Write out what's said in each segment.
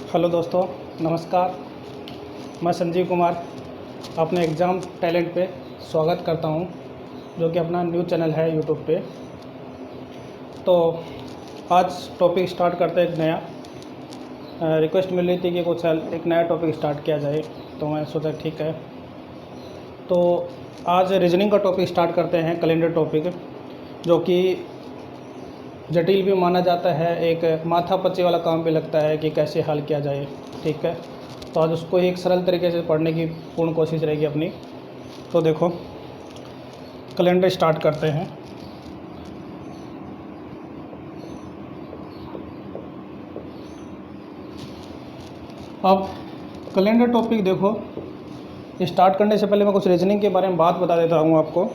Hello दोस्तों, नमस्कार। मैं संजीव कुमार अपने एग्ज़ाम टैलेंट पे स्वागत करता हूँ, जो कि अपना न्यू चैनल है यूट्यूब पे। तो आज टॉपिक स्टार्ट करते हैं। एक नया रिक्वेस्ट मिल रही थी कि कुछ एक नया टॉपिक स्टार्ट किया जाए, तो मैं सोचा ठीक है। तो आज रीजनिंग का टॉपिक स्टार्ट करते हैं, कैलेंडर टॉपिक, जो कि जटिल भी माना जाता है, एक माथापच्ची वाला काम भी लगता है कि कैसे हल किया जाए। ठीक है, तो आज उसको एक सरल तरीके से पढ़ने की पूर्ण कोशिश रहेगी अपनी। तो देखो, कैलेंडर स्टार्ट करते हैं। अब कैलेंडर टॉपिक देखो, स्टार्ट करने से पहले मैं कुछ रीजनिंग के बारे में बात बता देता हूँ आपको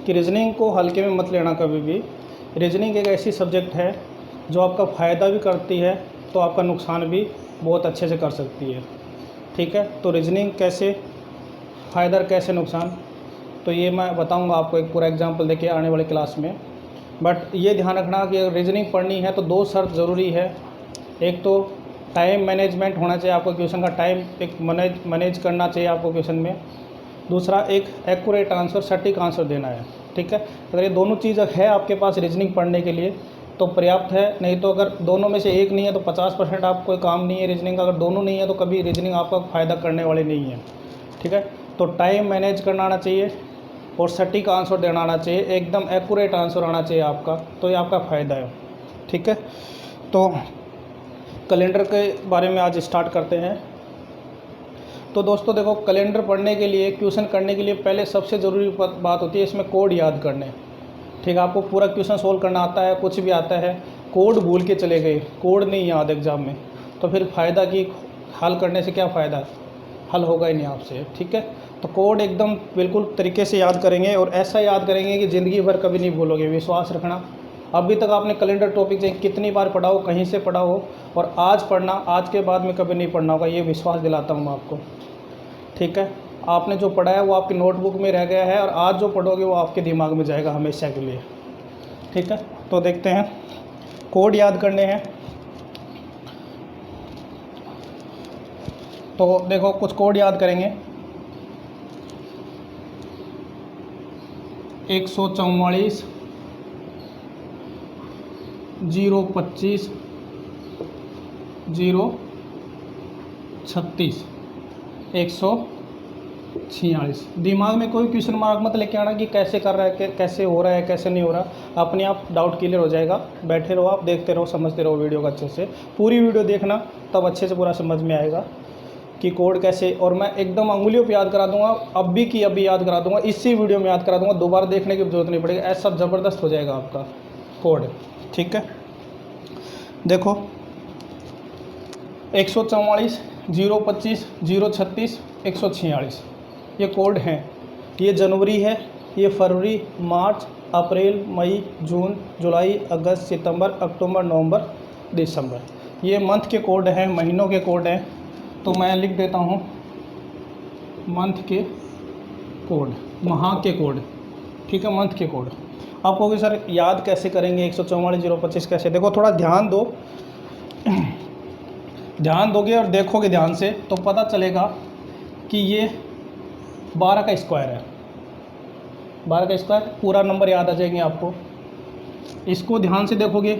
कि रीजनिंग को हल्के में मत लेना कभी भी। रीजनिंग एक ऐसी सब्जेक्ट है जो आपका फ़ायदा भी करती है तो आपका नुकसान भी बहुत अच्छे से कर सकती है। ठीक है, तो रीजनिंग कैसे फ़ायदा कैसे नुकसान, तो ये मैं बताऊंगा आपको एक पूरा एग्जांपल देके आने वाली क्लास में। बट ये ध्यान रखना कि अगर रीजनिंग पढ़नी है तो दो शर्त ज़रूरी है। एक तो टाइम मैनेजमेंट होना चाहिए, आपको क्वेश्चन का टाइम एक मैनेज करना चाहिए आपको क्वेश्चन में। दूसरा, एक एक्यूरेट आंसर, सटीक आंसर देना है। ठीक है, अगर ये दोनों चीज़ है आपके पास रीजनिंग पढ़ने के लिए तो पर्याप्त है। नहीं तो अगर दोनों में से एक नहीं है तो 50% आप कोई काम नहीं है रीजनिंग का। अगर दोनों नहीं है तो कभी रीजनिंग आपका फ़ायदा करने वाली नहीं है। ठीक है, तो टाइम मैनेज करना आना चाहिए और सटीक आंसर देना आना चाहिए, एकदम एक्यूरेट आंसर आना चाहिए आपका, तो ये आपका फ़ायदा है। ठीक है, तो कैलेंडर के बारे में आज स्टार्ट करते हैं। तो दोस्तों देखो, कैलेंडर पढ़ने के लिए, क्वेश्चन करने के लिए पहले सबसे ज़रूरी बात होती है इसमें कोड याद करने। ठीक है, आपको पूरा क्वेश्चन सोल्व करना आता है, कुछ भी आता है, कोड भूल के चले गए, कोड नहीं याद एग्ज़ाम में, तो फिर फ़ायदा कि हल करने से क्या फ़ायदा, हल होगा ही नहीं आपसे। ठीक है, तो कोड एकदम बिल्कुल तरीके से याद करेंगे और ऐसा याद करेंगे कि ज़िंदगी भर कभी नहीं भूलोगे। विश्वास रखना, अभी तक आपने कैलेंडर टॉपिक से कितनी बार पढ़ा हो, कहीं से पढ़ा हो, और आज पढ़ना, आज के बाद में कभी नहीं पढ़ना होगा, ये विश्वास दिलाता हूँ मैं आपको। ठीक है, आपने जो पढ़ा है वो आपकी नोटबुक में रह गया है और आज जो पढ़ोगे वो आपके दिमाग में जाएगा हमेशा के लिए। ठीक है, तो देखते हैं, कोड याद करने हैं। तो देखो, कुछ कोड याद करेंगे। 144 025 036 146। दिमाग में कोई क्वेश्चन मार्क मत लेके आना कि कैसे कर रहा है, कैसे हो रहा है, कैसे नहीं हो रहा। अपने आप डाउट क्लियर हो जाएगा। बैठे रहो आप, देखते रहो, समझते रहो वीडियो को अच्छे से। पूरी वीडियो देखना, तब अच्छे से पूरा समझ में आएगा कि कोड कैसे। और मैं एकदम अंगुलियों पे याद करा दूंगा, अभी की अभी याद करा दूंगा, इसी वीडियो में याद करा दूंगा, दोबारा देखने की जरूरत नहीं पड़ेगी। ऐसा ज़बरदस्त हो जाएगा आपका कोड। ठीक है, देखो, 144 025 036 146 ये कोड हैं। ये जनवरी है, ये फरवरी, मार्च, अप्रैल, मई, जून, जुलाई, अगस्त, सितंबर, अक्टूबर, नवंबर, दिसंबर, ये मंथ के कोड हैं, महीनों के कोड हैं। तो मैं लिख देता हूँ मंथ के कोड, माह के कोड। ठीक है, मंथ के कोड। आप कहोगे सर याद कैसे करेंगे 144 025 कैसे? देखो, थोड़ा ध्यान दो, ध्यान दोगे और देखोगे ध्यान से तो पता चलेगा कि ये 12 का स्क्वायर है। 12 का स्क्वायर, पूरा नंबर याद आ जाएंगे आपको। इसको ध्यान से देखोगे,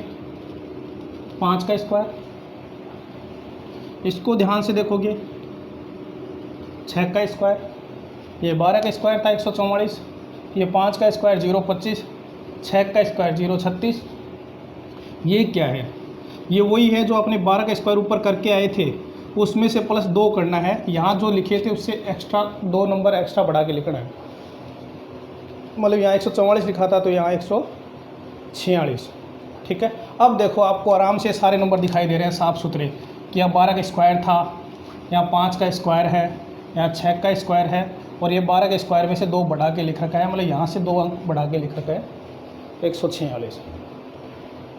5 का स्क्वायर। इसको ध्यान से देखोगे, 6 का स्क्वायर। ये 12 का स्क्वायर था 144, ये 5 का स्क्वायर 025, 6 का स्क्वायर 036। ये क्या है? ये वही है जो आपने 12 का स्क्वायर ऊपर करके आए थे, उसमें से प्लस 2 करना है। यहाँ जो लिखे थे उससे एक्स्ट्रा 2 नंबर एक्स्ट्रा बढ़ा के लिखना है। मतलब यहाँ 144 लिखा था तो यहाँ 146। ठीक है, अब देखो, आपको आराम से सारे नंबर दिखाई दे रहे हैं साफ़ सुथरे कि यहाँ 12 का स्क्वायर था, यहाँ 5 का स्क्वायर है, यहाँ 6 का स्क्वायर है, और ये 12 के स्क्वायर में से 2 बढ़ा के लिख रखा है। मतलब यहाँ से 2 अंक बढ़ा के लिख रखा है, 146।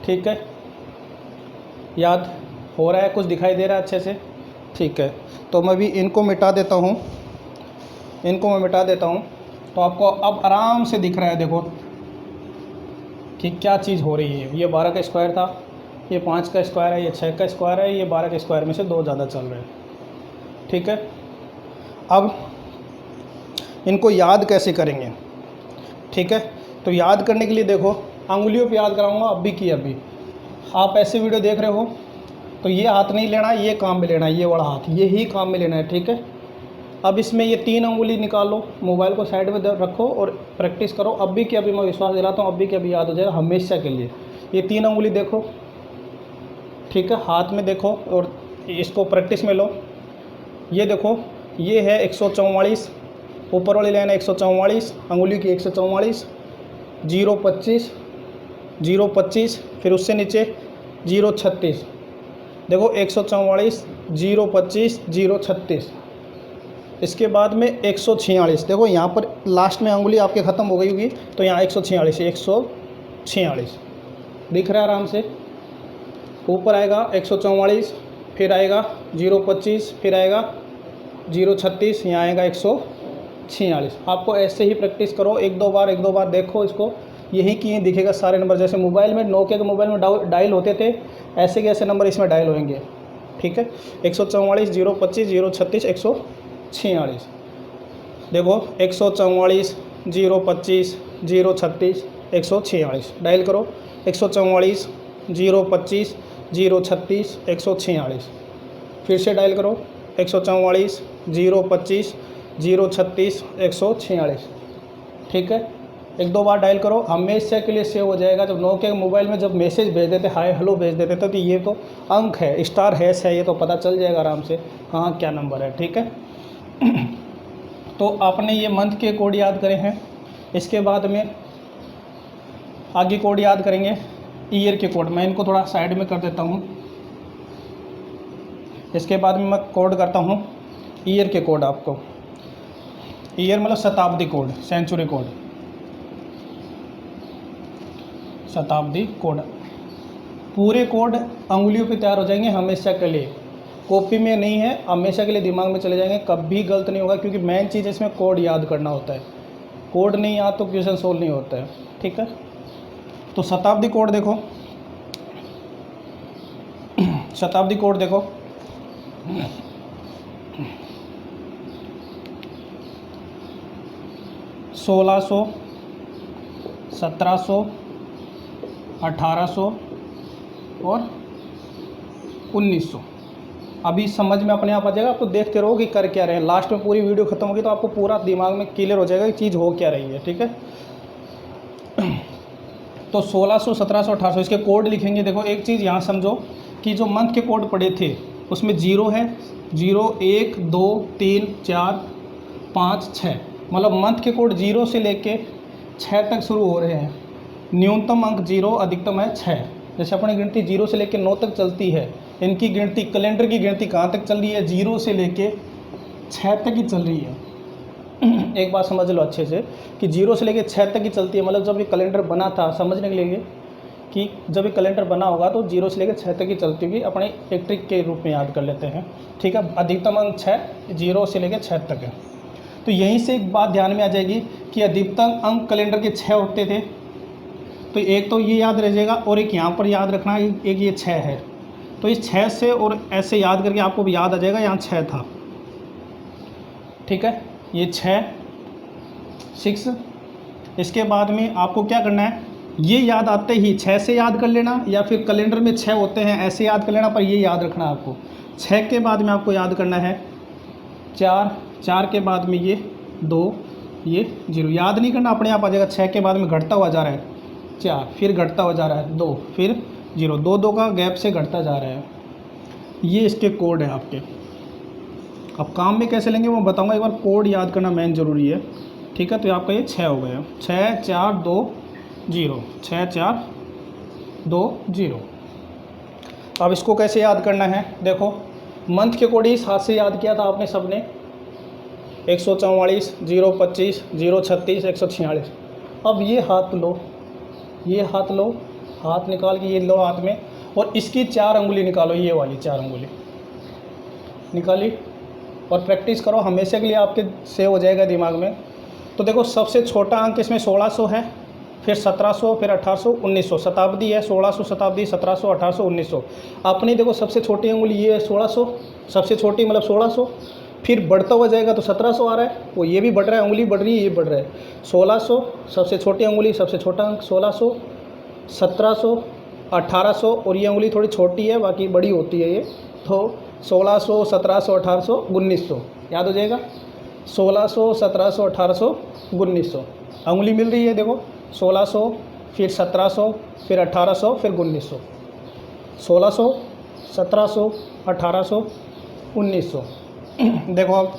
ठीक है, याद हो रहा है, कुछ दिखाई दे रहा है अच्छे से? ठीक है, तो मैं भी इनको मिटा देता हूँ, इनको मैं मिटा देता हूँ, तो आपको अब आराम से दिख रहा है। देखो कि क्या चीज़ हो रही है। ये 12 का स्क्वायर था, ये 5 का स्क्वायर है, ये 6 का स्क्वायर है, ये 12 के स्क्वायर में से 2 ज़्यादा चल रहे हैं। ठीक है, अब इनको याद कैसे करेंगे? ठीक है, तो याद करने के लिए देखो, अंगुलियों पे याद कराऊंगा अभी की अभी। आप ऐसे वीडियो देख रहे हो तो ये हाथ नहीं लेना, ये काम में लेना है, ये बड़ा हाथ ये ही काम में लेना है। ठीक है, अब इसमें ये 3 अंगुली निकालो, मोबाइल को साइड में रखो और प्रैक्टिस करो। अभी की अभी मैं विश्वास दिलाता हूँ, अभी की अभी याद हो जाएगा हमेशा के लिए। ये 3 अंगुली देखो, ठीक है, हाथ में देखो और इसको प्रैक्टिस में लो। ये देखो, ये है 144, ऊपर वाली लाइन है 144, अंगुली की 144, 025, 025, फिर उससे नीचे 036। देखो 144, 025, 036, इसके बाद में 146। देखो यहाँ पर लास्ट में अंगुली आपके ख़त्म हो गई होगी, तो यहाँ 146 है, 146 दिख रहा है आराम से। ऊपर आएगा 144, फिर आएगा 025, फिर आएगा 036, यहाँ आएगा 146। आपको ऐसे ही प्रैक्टिस करो, एक दो बार देखो इसको, यही कि यही दिखेगा सारे नंबर। जैसे मोबाइल में, नोकिया के मोबाइल में डायल होते थे, ऐसे के ऐसे नंबर इसमें डायल होंगे। ठीक है, 144, 025, 036, 146। देखो 144, 025, 036, 146 डायल करो। 144, 025, 036, 146 फिर से डायल करो। 144, 025, 036, 146। ठीक है, एक दो बार डायल करो, हमेशा के लिए सेव हो जाएगा। जब नोकिया के मोबाइल में जब मैसेज भेज देते, हाय हेलो भेज देते थे, तो ये तो अंक है, स्टार हैश है, ये तो पता चल जाएगा आराम से हाँ क्या नंबर है। ठीक है, तो आपने ये मंथ के कोड याद करे हैं। इसके बाद में आगे कोड याद करेंगे, ईयर के कोड। मैं इनको थोड़ा साइड में कर देता हूँ। इसके बाद में मैं कोड करता हूँ ईयर के कोड। आपको ईयर मतलब शताब्दी कोड, सेंचुरी कोड, शताब्दी कोड। पूरे कोड अंगुलियों पे तैयार हो जाएंगे हमेशा के लिए, कॉपी में नहीं है, हमेशा के लिए दिमाग में चले जाएंगे, कभी गलत नहीं होगा। क्योंकि मेन चीज़ इसमें कोड याद करना होता है, कोड नहीं याद तो क्वेश्चन सोल्व नहीं होता है। ठीक है, तो शताब्दी कोड देखो, शताब्दी कोड देखो, 1600, 1700, 1800 और 1900। अभी समझ में अपने आप आ जाएगा, आपको देखते रहो कि कर क्या रहे हैं। लास्ट में पूरी वीडियो खत्म होगी तो आपको पूरा दिमाग में क्लियर हो जाएगा कि चीज़ हो क्या रही है। ठीक है, तो 1600, 1700, 1800 इसके कोड लिखेंगे। देखो एक चीज़ यहाँ समझो कि जो मंथ के कोड पड़े थे उसमें 0 है, 0, 1, 2, 3, 4, 5, 6, मतलब मंथ के कोड 0 से लेके 6 तक शुरू हो रहे हैं। न्यूनतम अंक 0, अधिकतम है 6। जैसे अपनी गिनती 0 से लेके 9 तक चलती है, इनकी गिनती, कैलेंडर की गिनती कहाँ तक चल रही है? 0 से लेके 6 तक ही चल रही है। एक बात समझ लो अच्छे से कि 0 से लेके 6 तक ही चलती है। मतलब जब ये कैलेंडर बना था, समझने के लिए कि जब ये कैलेंडर बना होगा तो 0 से लेकर 6 तक ही चलती होगी। अपने एक ट्रिक के रूप में याद कर लेते हैं। ठीक है, अधिकतम अंक 6, 0 से लेकर 6 तक है। तो यहीं से एक बात ध्यान में आ जाएगी कि अधिकतम अंक कैलेंडर के 6 होते थे, तो एक तो ये याद रह जाएगा और एक यहाँ पर याद रखना, एक ये 6 है। तो इस 6 से और ऐसे याद करके आपको भी याद आ जाएगा यहाँ 6 था। ठीक है, ये 6। इसके बाद में आपको क्या करना है, ये याद आते ही 6 से याद कर लेना, या फिर कैलेंडर में 6 होते हैं ऐसे याद कर लेना, पर ये याद रखना आपको। 6 के बाद में आपको याद करना है 4, 4 के बाद में ये 2, ये 0। याद नहीं करना, अपने आप आ जाएगा। 6 के बाद में घटता हुआ जा रहा है 4, फिर घटता हुआ जा रहा है 2, फिर 0, 2 2 का गैप से घटता जा रहा है। ये इसके कोड है आपके। अब काम में कैसे लेंगे वो बताऊंगा, एक बार कोड याद करना मेन ज़रूरी है। ठीक है, तो आपका ये 6 हो गया, 6 4 2 0, 6 4 2 0। अब इसको कैसे याद करना है, देखो मंथ के कोड इस हाथ से याद किया था आपने सबने, 144, 025, 036, 146। अब ये हाथ लो, ये हाथ लो, हाथ निकाल के ये लो हाथ में, और इसकी 4 अंगुली निकालो, ये वाली 4 अंगुली निकाली, और प्रैक्टिस करो, हमेशा के लिए आपके सेव हो जाएगा दिमाग में। तो देखो सबसे छोटा अंक इसमें 1600 है, फिर 1700, फिर 1800, 1900, शताब्दी है 1600 शताब्दी, 1700, 1800, 1900। अपनी देखो सबसे छोटी अंगुली ये है 1600, सबसे छोटी मतलब 1600, फिर बढ़ता हुआ जाएगा तो 1700 आ रहा है, वो ये भी बढ़ रहा है, उंगली बढ़ रही है, ये बढ़ रहा है। 1600 सबसे छोटी अंगुली, सबसे छोटा अंक 1600, 1700, 1800, और ये उंगली थोड़ी छोटी है, बाकी बड़ी होती है ये, तो 1600, 1700, 1800, 1900 याद हो जाएगा। 1600, 1700, 1800, 1900 अंगुली मिल रही है देखो, 1600, फिर 1700, फिर 1800, फिर 1900, 1600, 1700, 1800, 1900। देखो अब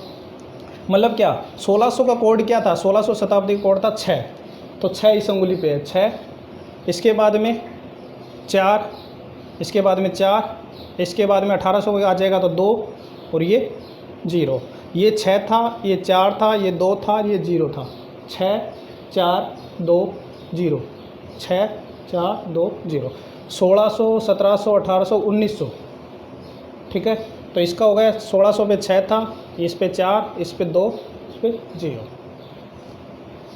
मतलब क्या, 1600 का कोड क्या था, 1600 शताब्दी का कोड था 6, तो 6 इस अंगुली पे है 6, इसके बाद में 4, इसके बाद में 4, इसके बाद में 1800 आ जाएगा तो 2, और ये 0। ये 6 था, ये 4 था, ये 2 था, ये 0 था। 6 4 2 0, 6 4 2 0, 1600, 1700, 1800, 1900। ठीक है, तो इसका हो गया 1600 पे 6 था, इस पे 4, इस पे 2, इस पे 0।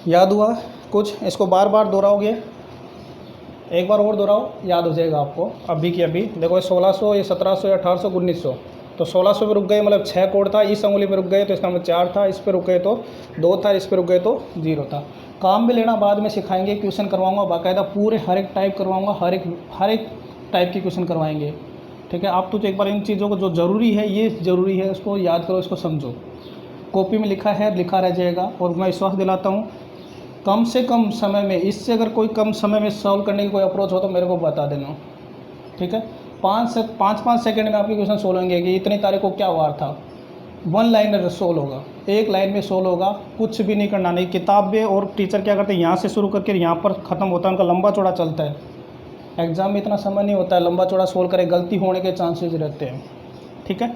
याद हुआ कुछ? इसको बार बार दोहराओगे, एक बार और दोहराओ, याद हो जाएगा आपको अभी की अभी। देखो ये 1600, ये 1700, ये 1800, 1900। तो 1600 पे रुक गए मतलब 6 कोड था, इस अंगुली पे रुक गए तो इसका मतलब 4 था, इस पे रुक गए तो 2 था, इस पे रुक गए तो 0 था। काम भी लेना बाद में सिखाएंगे, क्वेश्चन करवाऊंगा बाकायदा, पूरे हर एक टाइप करवाऊंगा, हर एक टाइप के क्वेश्चन करवाएंगे। ठीक है, आप तो एक बार इन चीज़ों को जो ज़रूरी है, ये ज़रूरी है, उसको याद करो, इसको समझो। कॉपी में लिखा है, लिखा रह जाएगा। और मैं विश्वास दिलाता हूँ कम से कम समय में, इससे अगर कोई कम समय में सॉल्व करने की कोई अप्रोच हो तो मेरे को बता देना। ठीक है, 5 सेकंड में आपके क्वेश्चन सोल्व होंगे कि इतनी तारीख को क्या वार था। 1 लाइनर सोल्व होगा, 1 लाइन में सोल्व होगा, कुछ भी नहीं करना। नहीं किताब में, और टीचर क्या करते हैं, यहाँ से शुरू करके यहाँ पर ख़त्म होता है, उनका लंबा चौड़ा चलता है। एग्ज़ाम में इतना समय नहीं होता है लंबा चौड़ा सोल्व करें, गलती होने के चांसेस रहते हैं। ठीक है,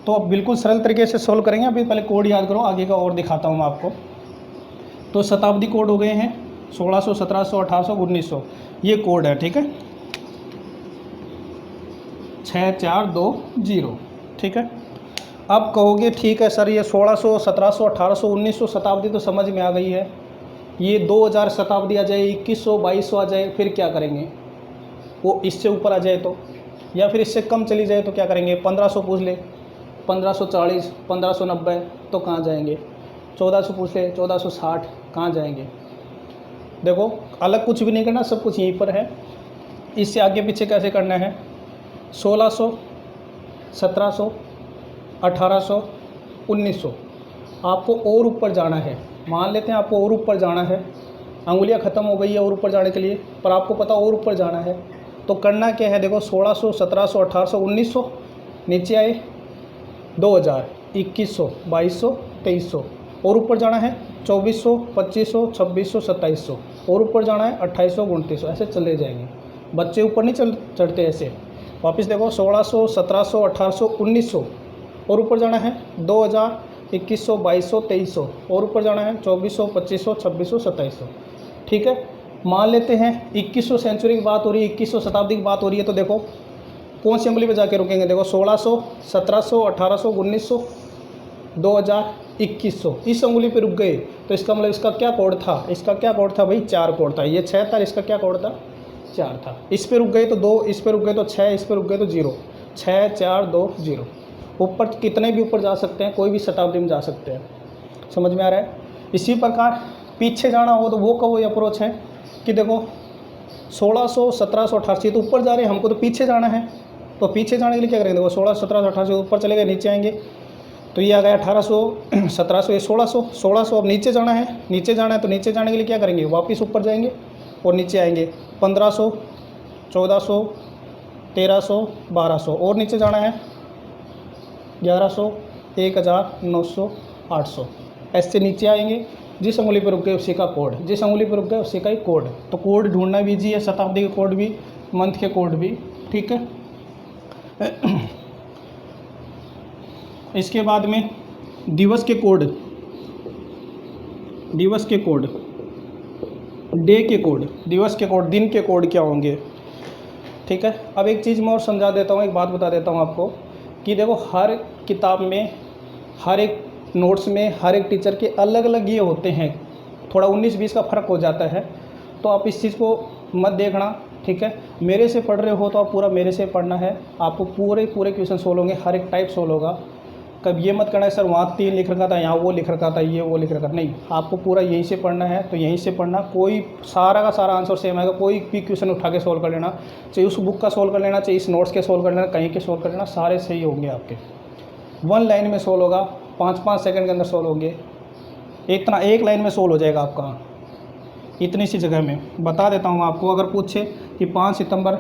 तो अब बिल्कुल सरल तरीके से सोल्व करेंगे। अभी पहले कोड याद करो, आगे का और दिखाता हूँ मैं आपको। तो शताब्दी कोड हो गए हैं 1600, 1700, 1800, 1900, ये कोड है। ठीक है, 6 4 2 0। ठीक है, अब कहोगे ठीक है सर, ये 1600, 1700, 1800, 1900 शताब्दी तो समझ में आ गई है, ये 2000 शताब्दी आ जाए, 2100, 2200 आ जाए, फिर क्या करेंगे? वो इससे ऊपर आ जाए तो, या फिर इससे कम चली जाए तो क्या करेंगे? 1500 पूछ ले, 1540, 1590, तो कहाँ जाएंगे? 1400 पूछ ले, 1460, कहाँ जाएंगे? देखो अलग कुछ भी नहीं करना, सब कुछ यहीं पर है। इससे आगे पीछे कैसे करना है? 1600, 1700, 1800, 1900, आपको और ऊपर जाना है। मान लेते हैं आपको और ऊपर जाना है, अंगुलियां ख़त्म हो गई है और ऊपर जाने के लिए, पर आपको पता और ऊपर जाना है, तो करना क्या है? देखो 1600, 1700, 1800, 1900, नीचे आए 2000, 2100, 2200, 2300, और ऊपर जाना है 2400, 2500, 2600, 2700, और ऊपर जाना है 2800, 2900, ऐसे चले जाएंगे। बच्चे ऊपर नहीं चढ़ते ऐसे। वापस देखो 1600, 1700, 1800, 1900, और ऊपर जाना है 2000, 2100, 2200, 2300, और ऊपर जाना है 2400, 2500, 2600, 2700। ठीक है, मान लेते हैं 2100 सेंचुरी की बात हो रही है, 2100 शताब्दी की बात हो रही है, तो देखो कौन सी अंगुली पे जाके रुकेंगे? देखो 1600, 1700, 1800, 1900, 2000, 2100, इस अंगुली पे रुक गए, तो इसका मतलब इसका क्या कोड था? इसका क्या कोड था भाई? 4 कोड था। ये 6 था, इसका क्या कोड था? 4 था। इस पे रुक गए तो 2, इस पे रुक गए तो 6, इस पे रुक गए तो 0, 6 4 2 0। ऊपर कितने भी ऊपर जा सकते हैं, कोई भी शताब्दी में जा सकते हैं। समझ में आ रहा है? इसी प्रकार पीछे जाना हो तो वो का वही अप्रोच है कि देखो 1600, 1700, 1800, तो ऊपर जा रहे हैं, हमको तो पीछे जाना है। तो पीछे जाने के लिए क्या करेंगे? देखो 1600, 1700, 1800 ऊपर चले गए, नीचे आएंगे तो ये आ गया 1800, 1700, ये 1600, 1600। अब नीचे जाना है, नीचे जाना है तो नीचे जाने के लिए क्या करेंगे? वापस ऊपर जाएंगे और नीचे आएंगे 1500, 1400, 1300, 1200, और नीचे जाना है 1100, 1000, 900, 800, ऐसे नीचे आएंगे। जिस अंगुली पर रुक गए उसी का कोड, जिस अंगुली पर रुक गए उसी का ही कोड। तो कोड ढूंढना भी ईजी है, शताब्दी के कोड भी, मंथ के कोड भी। ठीक है, इसके बाद में दिवस के कोड, दिवस के कोड, डे के कोड, दिवस के कोड, दिन के कोड क्या होंगे? ठीक है, अब एक चीज़ मैं और समझा देता हूँ, एक बात बता देता हूँ आपको कि देखो हर किताब में, हर एक नोट्स में, हर एक टीचर के अलग अलग ये होते हैं, थोड़ा 19-20 का फ़र्क हो जाता है। तो आप इस चीज़ को मत देखना, ठीक है। मेरे से पढ़ रहे हो तो आप पूरा मेरे से पढ़ना है, आपको पूरे क्वेश्चन सोल्व होंगे, हर एक टाइप सोल्व होगा। कब ये मत करना है सर वहाँ 3 लिख रखा था, यहाँ वो लिख रखा था, ये वो लिख रखा था, नहीं, आपको पूरा यहीं से पढ़ना है तो यहीं से पढ़ना। कोई सारा का सारा आंसर सेम आएगा, कोई भी क्वेश्चन उठा के सोल्व कर लेना, चाहे उस बुक का सोल्व कर लेना, चाहे इस नोट्स के सोल्व कर लेना, कहीं के सोल्व कर लेना, सारे सही होंगे आपके। 1 लाइन में सोल्व होगा, 5-5 सेकंड के अंदर सोल्व होंगे, इतना 1 लाइन में सोल्व हो जाएगा आपका, इतनी सी जगह में। बता देता हूँ आपको, अगर पूछे कि 5 सितंबर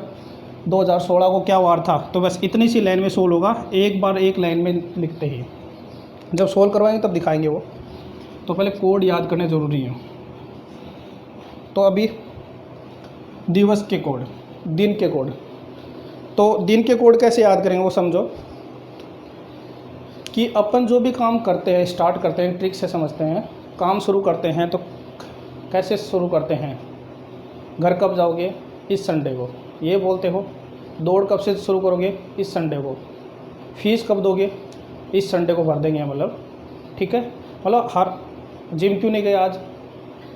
2016 को क्या वार था, तो बस इतनी सी लाइन में सोल्व होगा, एक बार 1 लाइन में लिखते ही। जब सोल्व करवाएंगे तब दिखाएंगे वो, तो पहले कोड याद करने ज़रूरी है। तो अभी दिवस के कोड, दिन के कोड, तो दिन के कोड कैसे याद करेंगे वो समझो कि अपन जो भी काम करते हैं, स्टार्ट करते हैं, ट्रिक से समझते हैं। काम शुरू करते हैं तो कैसे शुरू करते हैं, घर कब जाओगे, इस संडे को, ये बोलते हो। दौड़ कब से शुरू करोगे, इस संडे को। फीस कब दोगे, इस संडे को भर देंगे, मतलब ठीक है। मतलब हर जिम क्यों नहीं गया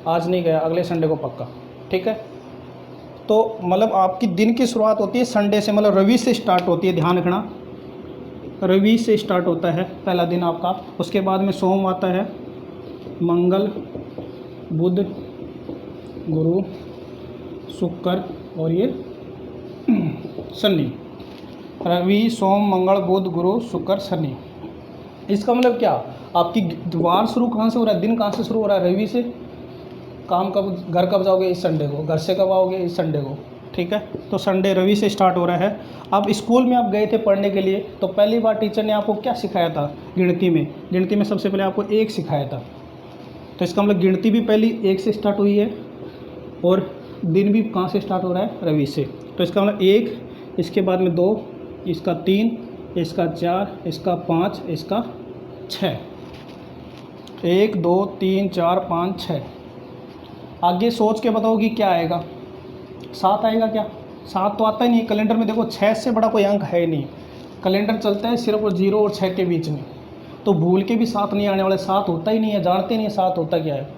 आज नहीं गया, अगले संडे को पक्का, ठीक है। तो मतलब आपकी दिन की शुरुआत होती है संडे से, मतलब रवि से स्टार्ट होती है, ध्यान रखना, रवि से स्टार्ट होता है पहला दिन आपका। उसके बाद में सोम आता है, मंगल, बुध, गुरु, शुक्र और ये शनि। रवि, सोम, मंगल, बुध, गुरु, शुक्र, शनि। इसका मतलब क्या, आपकी वार शुरू कहाँ से हो रहा है, दिन कहाँ से शुरू हो रहा है, रवि से। काम कब, घर कब जाओगे, इस संडे को। घर से कब आओगे, इस संडे को, ठीक है। तो संडे रवि से स्टार्ट हो रहा है। अब स्कूल में आप गए थे पढ़ने के लिए, तो पहली बार टीचर ने आपको क्या सिखाया था, गिनती में सबसे पहले आपको 1 सिखाया था। तो इसका मतलब गिनती भी पहली 1 से स्टार्ट हुई है, और दिन भी कहाँ से स्टार्ट हो रहा है, रवि से। तो इसका मतलब 1, इसके बाद में 2, इसका 3, इसका 4, इसका 5, इसका 6। 1 2 3 4 5 6। आगे सोच के बताओ कि क्या आएगा, 7 आएगा क्या, 7 तो आता ही नहीं कैलेंडर में। देखो 6 से बड़ा कोई अंक है ही नहीं, कैलेंडर चलता है सिर्फ 0 और 6 के बीच में, तो भूल के भी 7 नहीं आने वाले, 7 होता ही नहीं है, जानते नहीं है 7 होता क्या है।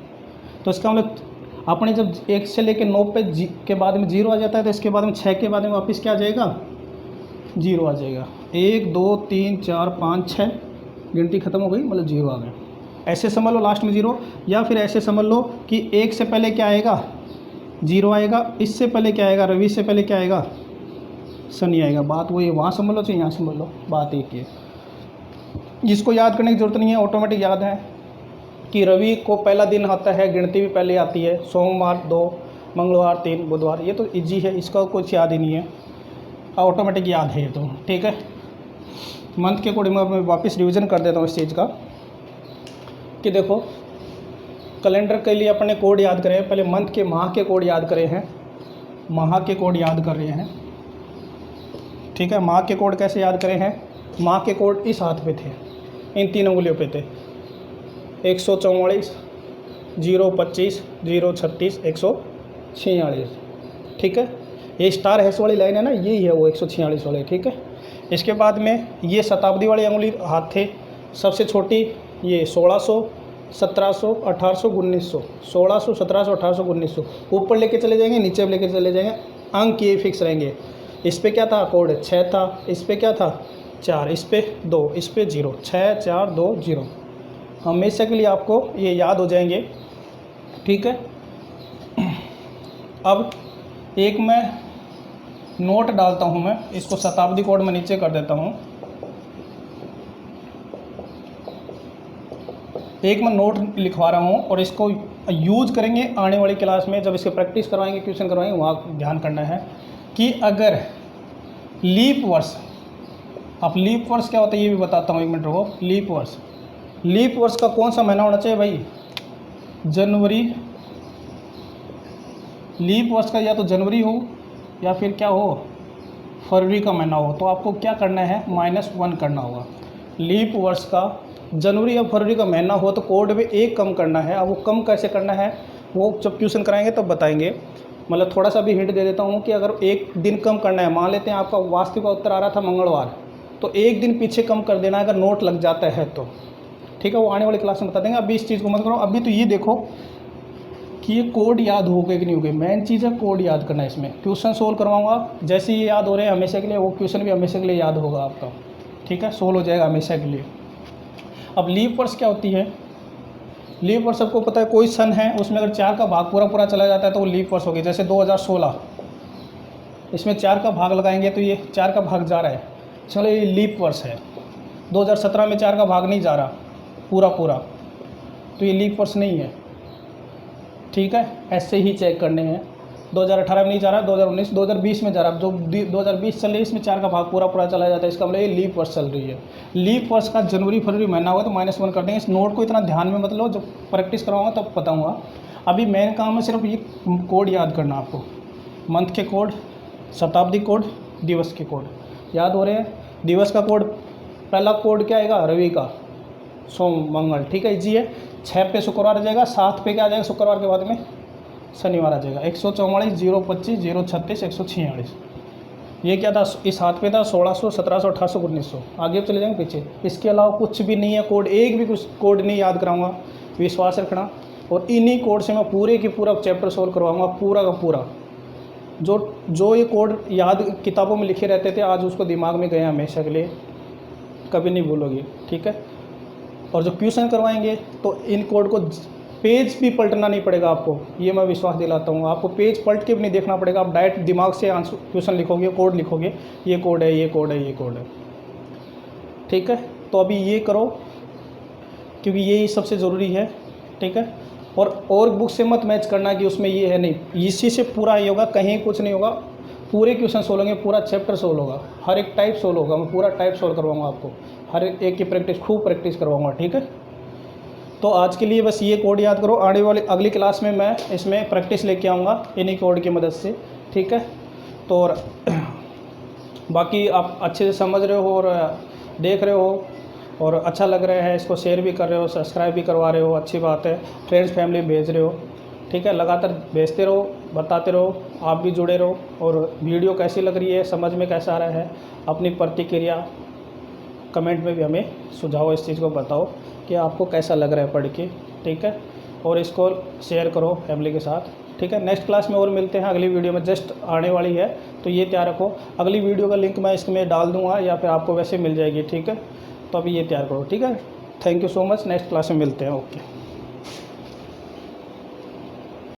तो इसका मतलब आपने जब 1 से लेकर 9 पे के बाद में 0 आ जाता है, तो इसके बाद में 6 के बाद में वापस क्या आ जाएगा, 0 आ जाएगा। 1 2 3 4 5 6, गिनती खत्म हो गई, मतलब 0 आ गया। ऐसे समझ लो लास्ट में 0, या फिर ऐसे समझ लो कि 1 से पहले क्या आएगा, 0 आएगा, इससे पहले क्या आएगा, रवि से पहले क्या आएगा, शनि आएगा। बात वही, वहाँ समझ लो चाहे यहाँ समझ लो, बात एक ही है। जिसको याद करने की ज़रूरत नहीं है, ऑटोमेटिक याद है कि रवि को पहला दिन आता है, गिनती भी पहले आती है, सोमवार 2, मंगलवार 3, बुधवार, ये तो इजी है, इसका कुछ याद ही नहीं है, ऑटोमेटिक याद है ये तो, ठीक है। मंथ के अकॉर्डिंग मैं वापस रिवीजन कर देता हूँ इस चीज़ का कि देखो कैलेंडर के लिए अपने कोड याद करें, पहले मंथ के, माह के कोड याद करे हैं, माह के कोड याद कर रहे हैं, ठीक है। माह के कोड कैसे याद करें हैं, माह के कोड इस हाथ पे थे, इन 3 उंगलियों पे थे, 144, 025, 036, 146, ठीक है। ये स्टार हैश वाली लाइन है ना, यही है वो 146 वाले, ठीक है। इसके बाद में ये शताब्दी वाली उंगली हाथ थे, सबसे छोटी ये 1600, 1700, 1800, 1900, 1600, 1700, 1800, 1900, ऊपर लेके चले जाएंगे, नीचे भी लेके चले जाएंगे, अंक ये फिक्स रहेंगे। इस पे क्या था, कोड 6 था, इस पे क्या था 4, इस पे 2, इस पे 0, 6 4 2 0, हमेशा के लिए आपको ये याद हो जाएंगे, ठीक है। अब एक मैं नोट डालता हूँ, मैं इसको शताब्दी कोड में नीचे कर देता हूँ। एक मैं नोट लिखवा रहा हूँ और इसको यूज करेंगे आने वाली क्लास में, जब इसके प्रैक्टिस करवाएंगे, क्वेश्चन करवाएंगे, वहाँ ध्यान करना है कि अगर लीप वर्ष, अब लीप वर्ष क्या होता है ये भी बताता हूँ, 1 मिनट रुको। लीप वर्ष का कौन सा महीना होना चाहिए भाई, जनवरी। लीप वर्ष का या तो जनवरी हो या फिर क्या हो, फरवरी का महीना हो, तो आपको क्या करना है, -1 करना होगा। लीप वर्ष का जनवरी या फरवरी का महीना हो तो कोड में 1 कम करना है। अब वो कम कैसे करना है वो जब ट्यूशन कराएंगे तब बताएंगे। मतलब थोड़ा सा भी हिंट दे देता हूँ कि अगर 1 दिन कम करना है, मान लेते हैं आपका वास्तविक का उत्तर आ रहा था मंगलवार, तो 1 दिन पीछे कम कर देना है अगर नोट लग जाता है तो, ठीक है। वो आने वाली क्लास में बता देंगे, अभी इस चीज़ को मत करो। अभी तो ये देखो कि ये कोड याद हो गए कि नहीं हो गए। मेन चीज़ है कोड याद करना है। इसमें क्वेश्चन सोल्व करवाऊंगा, जैसे ये याद हो रहे हैं हमेशा के लिए, वो क्वेश्चन भी हमेशा के लिए याद होगा आपका, ठीक है, सोल्व हो जाएगा हमेशा के लिए। अब लीप वर्ड्स क्या होती है? लीप वर्ड्स सबको पता है, कोई सन है उसमें अगर 4 का भाग पूरा पूरा चला जाता है तो वो लीप वर्ड्स होगी। जैसे 2016, इसमें 4 का भाग लगाएंगे तो ये 4 का भाग जा रहा है, चलो ये लीप वर्ष है। 2017 में 4 का भाग नहीं जा रहा पूरा पूरा, तो ये लीप वर्ष नहीं है, ठीक है। ऐसे ही चेक करने हैं। 2018 में नहीं जा रहा, 2019 2020 में जा रहा, जो 2020 चल रही है इसमें 4 का भाग पूरा पूरा चला जाता है, इसका मतलब ये लीप वर्ष चल रही है। लीप वर्ष का जनवरी फरवरी महीना होगा तो -1 कर देंगे। इस नोट को इतना ध्यान में मत लो, जब प्रैक्टिस कराऊंगा तब बताऊँगा। अभी मेन काम है सिर्फ ये कोड याद करना आपको, मंथ के कोड, शताब्दी कोड, दिवस के कोड याद हो रहे हैं। दिवस का कोड, पहला कोड क्या आएगा? रवि का, सोम मंगल, ठीक है, इजी है। 6 पे शुक्रवार आ जाएगा, 7 पे क्या आ जाएगा? शुक्रवार के बाद में शनिवार आ जाएगा। 144, 025, 036, 146। ये क्या था? इस हाथ पे था 1600, 1700, 1800, 1900। आगे चले जाएंगे पीछे। इसके अलावा कुछ भी नहीं है कोड, एक भी कुछ कोड नहीं याद कराऊंगा, विश्वास रखना। और इन्हीं कोड से मैं पूरे की पूरा चैप्टर सोल्व करवाऊंगा, पूरा का पूरा। जो ये कोड याद किताबों में लिखे रहते थे, आज उसको दिमाग में गए हमेशा के लिए, कभी नहीं भूलोगे, ठीक है। और जो क्वेश्चन करवाएंगे तो इन कोड को पेज भी पलटना नहीं पड़ेगा आपको, ये मैं विश्वास दिलाता हूँ। आपको पेज पलट के भी नहीं देखना पड़ेगा, आप डायरेक्ट दिमाग से आंसर क्वेश्चन लिखोगे, कोड लिखोगे, ये कोड है, ये कोड है, ये कोड है, ठीक है। तो अभी ये करो, क्योंकि यही सबसे ज़रूरी है, ठीक है। और बुक से मत मैच करना कि उसमें ये है, नहीं, इसी से पूरा ये होगा, कहीं कुछ नहीं होगा। पूरे क्वेश्चन सोल्व होंगे, पूरा चैप्टर सोल्व होगा, हर एक टाइप सोल्व होगा, मैं पूरा टाइप सोल्व करवाऊंगा आपको, हर एक की प्रैक्टिस, खूब प्रैक्टिस करवाऊंगा, ठीक है। तो आज के लिए बस ये कोड याद करो, आने वाली अगली क्लास में मैं इसमें प्रैक्टिस लेके आऊँगा इन्हीं कोड की मदद से, ठीक है। तो और बाकी आप अच्छे से समझ रहे हो और देख रहे हो और अच्छा लग रहा है, इसको शेयर भी कर रहे हो, सब्सक्राइब भी करवा रहे हो, अच्छी बात है। फ्रेंड्स फैमिली भेज रहे हो, ठीक है। लगातार भेजते रहो, बताते रहो, आप भी जुड़े रहो। और वीडियो कैसी लग रही है, समझ में कैसा आ रहा है, अपनी प्रतिक्रिया कमेंट में भी हमें सुझाव इस चीज़ को बताओ कि आपको कैसा लग रहा है पढ़ के, ठीक है। और इसको शेयर करो फैमिली के साथ, ठीक है। नेक्स्ट क्लास में और मिलते हैं, अगली वीडियो में जस्ट आने वाली है, तो ये तैयार रखो। अगली वीडियो का लिंक मैं इसमें डाल दूँगा या फिर आपको वैसे मिल जाएगी, ठीक है। तो अभी ये तैयार करो, ठीक है। Thank you so much, next class में मिलते हैं, ओके।